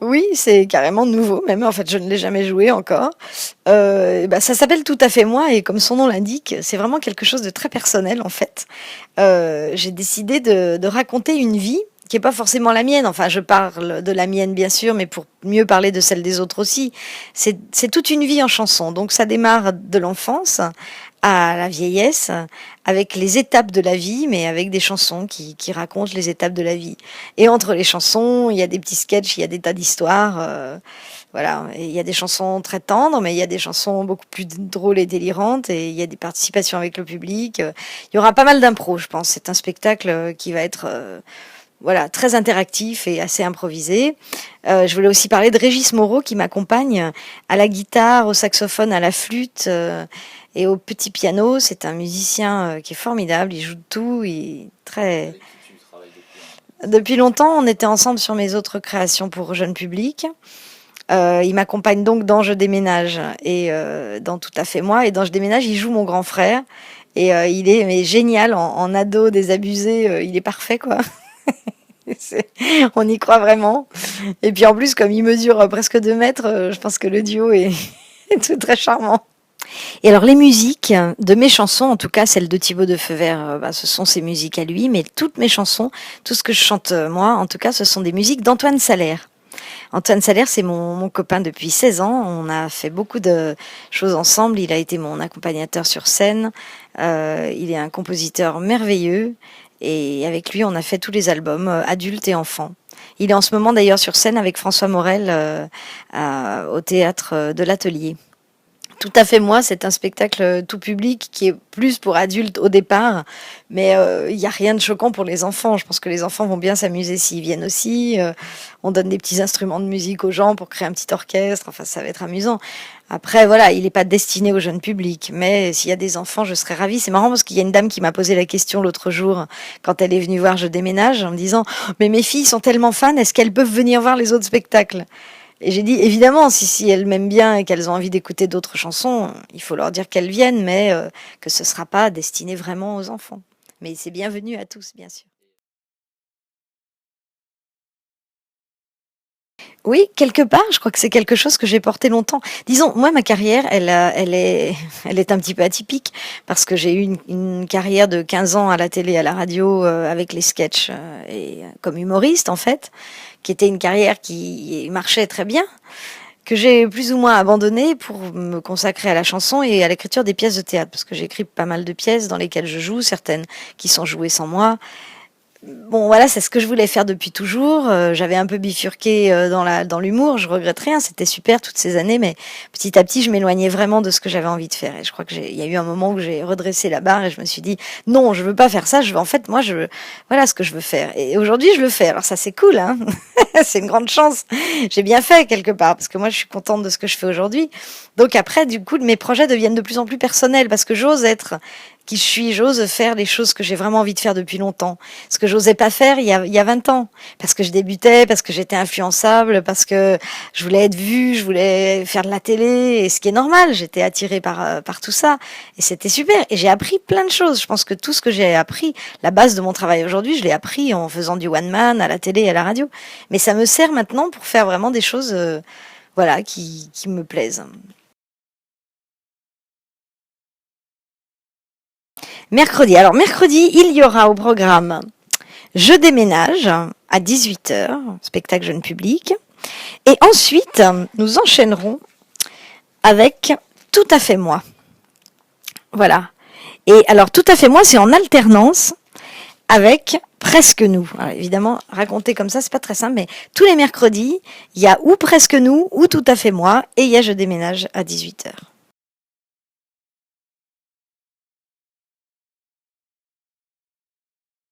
Oui, c'est carrément nouveau même, en fait, je ne l'ai jamais joué encore. Ça s'appelle Tout à fait moi et comme son nom l'indique, c'est vraiment quelque chose de très personnel, en fait. J'ai décidé de raconter une vie qui est pas forcément la mienne. Enfin, je parle de la mienne, bien sûr, mais pour mieux parler de celle des autres aussi. C'est toute une vie en chanson. Donc, ça démarre de l'enfance à la vieillesse, avec les étapes de la vie, mais avec des chansons qui racontent les étapes de la vie. Et entre les chansons, il y a des petits sketchs, il y a des tas d'histoires. Voilà, et il y a des chansons très tendres, mais il y a des chansons beaucoup plus drôles et délirantes, et il y a des participations avec le public. Il y aura pas mal d'impro, je pense. C'est un spectacle qui va être voilà, très interactif et assez improvisé. Je voulais aussi parler de Régis Moreau qui m'accompagne à la guitare, au saxophone, à la flûte et au petit piano. C'est un musicien qui est formidable, il joue de tout, il est très... Depuis longtemps, on était ensemble sur mes autres créations pour jeune public. Il m'accompagne donc dans Je déménage et dans Tout à fait moi. Et dans Je déménage, il joue mon grand frère. Et il est mais génial en ado désabusé, il est parfait quoi. On y croit vraiment. Et puis en plus, comme il mesure presque 2 mètres, je pense que le duo est, est tout très charmant. Et alors les musiques de mes chansons, en tout cas celles de Thibaut de Feuvert, ce sont ses musiques à lui, mais toutes mes chansons, tout ce que je chante moi, en tout cas, ce sont des musiques d'Antoine Salaire. Antoine Salaire, c'est mon copain depuis 16 ans. On a fait beaucoup de choses ensemble. Il a été mon accompagnateur sur scène. Il est un compositeur merveilleux. Et avec lui, on a fait tous les albums, adultes et enfants. Il est en ce moment d'ailleurs sur scène avec François Morel au théâtre de l'Atelier. Tout à fait moi, c'est un spectacle tout public qui est plus pour adultes au départ, mais il n'y a rien de choquant pour les enfants. Je pense que les enfants vont bien s'amuser s'ils viennent aussi. On donne des petits instruments de musique aux gens pour créer un petit orchestre. Enfin, ça va être amusant. Après, voilà, il n'est pas destiné au jeune public, mais s'il y a des enfants, je serais ravie. C'est marrant parce qu'il y a une dame qui m'a posé la question l'autre jour quand elle est venue voir Je déménage en me disant mais mes filles sont tellement fans, est-ce qu'elles peuvent venir voir les autres spectacles? Et j'ai dit, évidemment, si elles m'aiment bien et qu'elles ont envie d'écouter d'autres chansons, il faut leur dire qu'elles viennent, mais que ce ne sera pas destiné vraiment aux enfants. Mais c'est bienvenu à tous, bien sûr. Oui, quelque part, je crois que c'est quelque chose que j'ai porté longtemps. Disons, moi, ma carrière, elle est un petit peu atypique parce que j'ai eu une carrière de 15 ans à la télé, à la radio, avec les sketchs et comme humoriste, en fait, qui était une carrière qui marchait très bien, que j'ai plus ou moins abandonné pour me consacrer à la chanson et à l'écriture des pièces de théâtre, parce que j'écris pas mal de pièces dans lesquelles je joue, certaines qui sont jouées sans moi. Bon, voilà, c'est ce que je voulais faire depuis toujours. J'avais un peu bifurqué dans l'humour. Je regrette rien. C'était super toutes ces années, mais petit à petit, je m'éloignais vraiment de ce que j'avais envie de faire. Et je crois que il y a eu un moment où j'ai redressé la barre et je me suis dit non, je veux pas faire ça. En fait, moi, voilà ce que je veux faire. Et aujourd'hui, je le fais. Alors ça, c'est cool, hein. C'est une grande chance. J'ai bien fait quelque part parce que moi, je suis contente de ce que je fais aujourd'hui. Donc après, du coup, mes projets deviennent de plus en plus personnels parce que j'ose être qui je suis, j'ose faire les choses que j'ai vraiment envie de faire depuis longtemps. Ce que j'osais pas faire il y a 20 ans. Parce que je débutais, parce que j'étais influençable, parce que je voulais être vue, je voulais faire de la télé, et ce qui est normal, j'étais attirée par tout ça. Et c'était super. Et j'ai appris plein de choses. Je pense que tout ce que j'ai appris, la base de mon travail aujourd'hui, je l'ai appris en faisant du one man à la télé et à la radio. Mais ça me sert maintenant pour faire vraiment des choses, voilà, qui me plaisent. Mercredi. Alors, mercredi, il y aura au programme Je déménage à 18h, spectacle jeune public. Et ensuite, nous enchaînerons avec Tout à fait moi. Voilà. Et alors, Tout à fait moi, c'est en alternance avec Presque nous. Alors, évidemment, raconter comme ça, c'est pas très simple, mais tous les mercredis, il y a ou Presque nous, ou Tout à fait moi, et il y a Je déménage à 18h.